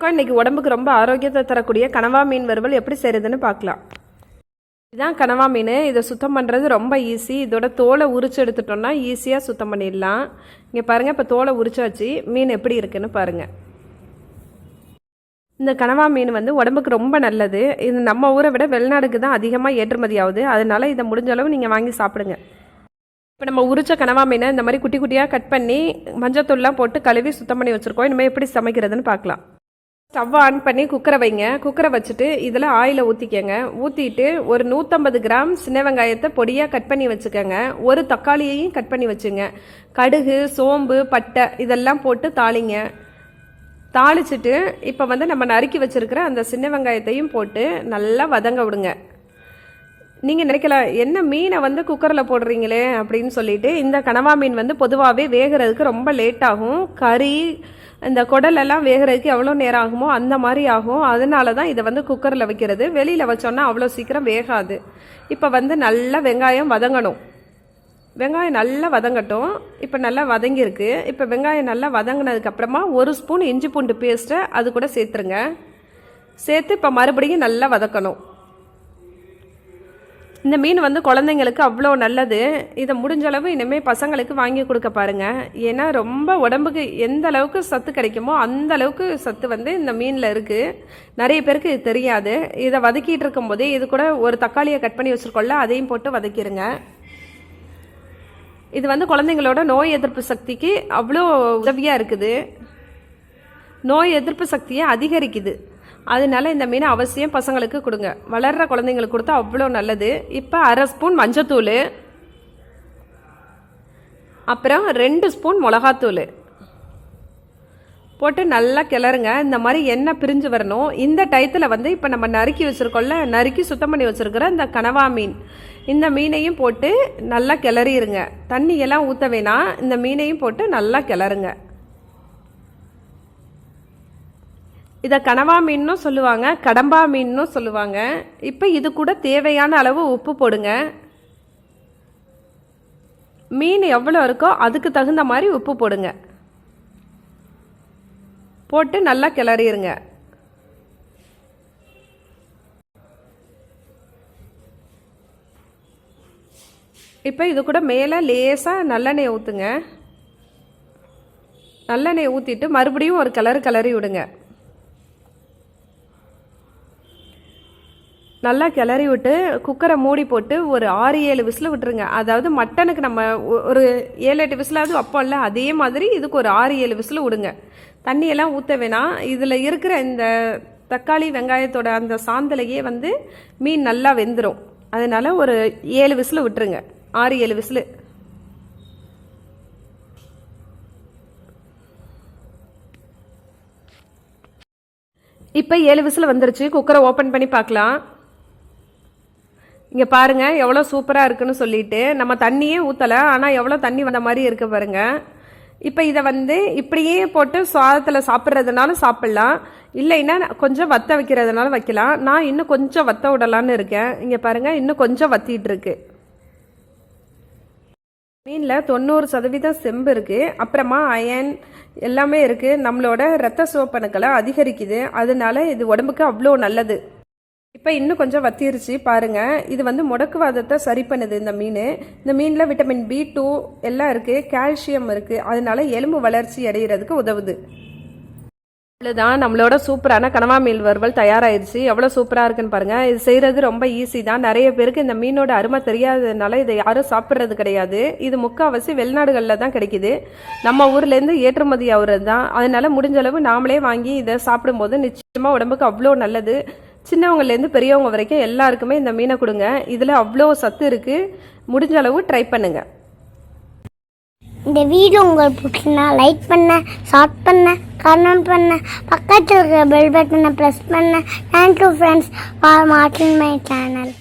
இன்னைக்கு உடம்புக்கு ரொம்ப ஆரோக்கியத்தை தரக்கூடிய கனவா மீன் வறுவல் எப்படி செய்யறதுன்னு பார்க்கலாம். இதுதான் கனவா மீன். இதை சுத்தம் பண்ணுறது ரொம்ப ஈஸி. இதோட தோலை உரிச்சு எடுத்துட்டோம்னா ஈஸியாக சுத்தம் பண்ணிடலாம். இங்கே பாருங்கள், இப்போ தோலை உரிச்சாச்சு. மீன் எப்படி இருக்குன்னு பாருங்கள். இந்த கனவா மீன் உடம்புக்கு ரொம்ப நல்லது. இது நம்ம ஊரை விட வெளிநாடுக்கு தான் அதிகமாக ஏற்றுமதி ஆகுது. அதனால இதை முடிஞ்ச அளவு நீங்கள் வாங்கி சாப்பிடுங்க. இப்போ நம்ம உரிச்ச கனவா மீனை இந்த மாதிரி குட்டி குட்டியாக கட் பண்ணி மஞ்சத்தூள்லாம் போட்டு கழுவி சுத்தம் பண்ணி வச்சுருக்கோம். இனிமேல் எப்படி சமைக்கிறதுன்னு பார்க்கலாம். ஸ்டவ் ஆன் பண்ணி குக்கரை வைங்க. குக்கரை வச்சுட்டு இதில் ஆயிலை ஊற்றிக்கங்க. ஊற்றிட்டு ஒரு 150 கிராம் சின்ன வெங்காயத்தை பொடியாக கட் பண்ணி வச்சுக்கோங்க. ஒரு தக்காளியையும் கட் பண்ணி வச்சுங்க. கடுகு, சோம்பு, பட்டை இதெல்லாம் போட்டு தாளிங்க. தாளிச்சிட்டு இப்போ நம்ம நறுக்கி வச்சுருக்கிற அந்த சின்ன வெங்காயத்தையும் போட்டு நல்லா வதங்க விடுங்க. நீங்கள் நினைக்கலாம், என்ன மீனை குக்கரில் போடுறீங்களே அப்படின்னு சொல்லிட்டு. இந்த கனவா மீன் பொதுவாகவே வேகிறதுக்கு ரொம்ப லேட் ஆகும். கறி இந்த குடலெல்லாம் வேகிறதுக்கு எவ்வளோ நேரம் ஆகுமோ அந்த மாதிரி ஆகும். அதனால தான் இதை குக்கரில் வைக்கிறது. வெளியில் வச்சோன்னா அவ்வளோ சீக்கிரம் வேகாது. இப்போ நல்லா வெங்காயம் வதங்கணும். வெங்காயம் நல்லா வதங்கட்டும். இப்போ நல்லா வதங்கியிருக்கு. இப்போ வெங்காயம் நல்லா வதங்கினதுக்கப்புறமா 1 ஸ்பூன் இஞ்சி பூண்டு பேஸ்ட்டை அது கூட சேர்த்துருங்க. சேர்த்து இப்போ மறுபடியும் நல்லா வதக்கணும். இந்த மீன் குழந்தைங்களுக்கு அவ்வளோ நல்லது. இதை முடிஞ்ச அளவு இனிமேல் பசங்களுக்கு வாங்கி கொடுக்க பாருங்கள். ஏன்னா ரொம்ப உடம்புக்கு எந்த அளவுக்கு சத்து கிடைக்குமோ அந்த அளவுக்கு சத்து இந்த மீனில் இருக்குது. நிறைய பேருக்கு இது தெரியாது. இதை வதக்கிட்டு இருக்கும்போதே இது கூட ஒரு தக்காளியை கட் பண்ணி வச்சுருக்கோம்ல, அதையும் போட்டு வதக்கிடுங்க. இது குழந்தைங்களோட நோய் எதிர்ப்பு சக்திக்கு அவ்வளோ உதவியாக இருக்குது. நோய் எதிர்ப்பு சக்தியை அதிகரிக்குது. அதனால இந்த மீனை அவசியம் பசங்களுக்கு கொடுங்க. வளர்கிற குழந்தைங்களுக்கு கொடுத்தா அவ்வளோ நல்லது. இப்போ 1/2 ஸ்பூன் மஞ்சத்தூள், அப்புறம் 2 ஸ்பூன் மிளகாத்தூள் போட்டு நல்லா கிளறுங்க. இந்த மாதிரி எண்ணெய் பிரிஞ்சு வரணும். இந்த டயத்தில் இப்போ நம்ம நறுக்கி வச்சுருக்கோம்ல, நறுக்கி சுத்தம் பண்ணி வச்சுருக்கிற இந்த கனவா மீன், இந்த மீனையும் போட்டு நல்லா கிளறிடுங்க. தண்ணியெல்லாம் ஊற்ற வேணாம். இந்த மீனையும் போட்டு நல்லா கிளறுங்க. இதை கனவா மீன்னும் சொல்லுவாங்க, கடம்பா மீன்னும் சொல்லுவாங்க. இப்போ இது கூட தேவையான அளவு உப்பு போடுங்க. மீன் எவ்வளோ இருக்கோ அதுக்கு தகுந்த மாதிரி உப்பு போடுங்க. போட்டு நல்லா கிளறிடுங்க. இப்போ இது கூட மேலே லேசாக நல்லெண்ணெய் ஊற்றுங்க. நல்லெண்ணெய் ஊற்றிட்டு மறுபடியும் ஒரு கிளறி விடுங்க. நல்லா கிளறி விட்டு குக்கரை மூடி போட்டு ஒரு 6-7 விசில் விட்டுருங்க. அதாவது மட்டனுக்கு நம்ம ஒரு 7-8 விசிலாவது வைப்போம்ல, அதே மாதிரி இதுக்கு ஒரு 6-7 விசில் விடுங்க. தண்ணியெல்லாம் ஊற்ற வேணாம். இதில் இருக்கிற இந்த தக்காளி வெங்காயத்தோட அந்த சாந்தலையே மீன் நல்லா வெந்துடும். அதனால ஒரு 7 விசில் விட்டுருங்க. 6-7 விசில். இப்போ 7 விசில் வந்துருச்சு. குக்கரை ஓப்பன் பண்ணி பார்க்கலாம். இங்கே பாருங்கள் எவ்வளோ சூப்பராக இருக்குன்னு சொல்லிட்டு. நம்ம தண்ணியே ஊற்றலை, ஆனால் எவ்வளோ தண்ணி வந்த மாதிரி இருக்குது பாருங்கள். இப்போ இதை இப்படியே போட்டு சாதத்தில் சாப்பிட்றதுனாலும் சாப்பிட்லாம், இல்லைன்னா கொஞ்சம் வத்த வைக்கிறதுனால வைக்கலாம். நான் இன்னும் கொஞ்சம் வத்த விடலான்னு இருக்கேன். இங்கே பாருங்கள், இன்னும் கொஞ்சம் வத்திட்டு இருக்கு. மீனில் 90% செம்பு இருக்குது. அப்புறமா அயன் எல்லாமே இருக்குது. நம்மளோட இரத்த சிவப்பணுக்களை அதிகரிக்குது. அதனால இது உடம்புக்கு அவ்வளோ நல்லது. இப்போ இன்னும் கொஞ்சம் வத்திருச்சு பாருங்கள். இது முடக்குவாதத்தை சரி பண்ணுது இந்த மீன். இந்த மீனில் விட்டமின் B2 எல்லாம் இருக்குது, கால்சியம் இருக்குது. அதனால எலும்பு வளர்ச்சி அடைகிறதுக்கு உதவுது. அவ்வளோதான், நம்மளோட சூப்பரான கனவா மீன் வறுவல் தயாராகிடுச்சு. எவ்வளோ சூப்பராக இருக்குன்னு பாருங்கள். இது செய்கிறது ரொம்ப ஈஸி தான். நிறைய பேருக்கு இந்த மீனோட அருமை தெரியாததுனால இதை யாரும் சாப்பிட்றது கிடையாது. இது முக்கால்வாசி வெளிநாடுகளில் தான் கிடைக்கிது. நம்ம ஊர்லேருந்து ஏற்றுமதி ஆகுறது தான். அதனால முடிஞ்ச அளவு நாமளே வாங்கி இதை சாப்பிடும்போது நிச்சயமாக உடம்புக்கு அவ்வளோ நல்லது. சின்னவங்கலேருந்து பெரியவங்க வரைக்கும் எல்லாருக்குமே இந்த மீனை கொடுங்க. இதில் அவ்வளோ சத்து இருக்குது. முடிஞ்ச அளவு ட்ரை பண்ணுங்க. இந்த வீடியோ உங்களுக்கு பிடிச்சினா லைக் பண்ண, ஷேர் பண்ண, கமெண்ட் பண்ண, பக்கத்தில் இருக்கிற பெல் பட்டனை ப்ரெஸ் பண்ண. தேங்க்யூ ஃப்ரெண்ட்ஸ் ஃபார் வாட்சிங் மை சேனல்.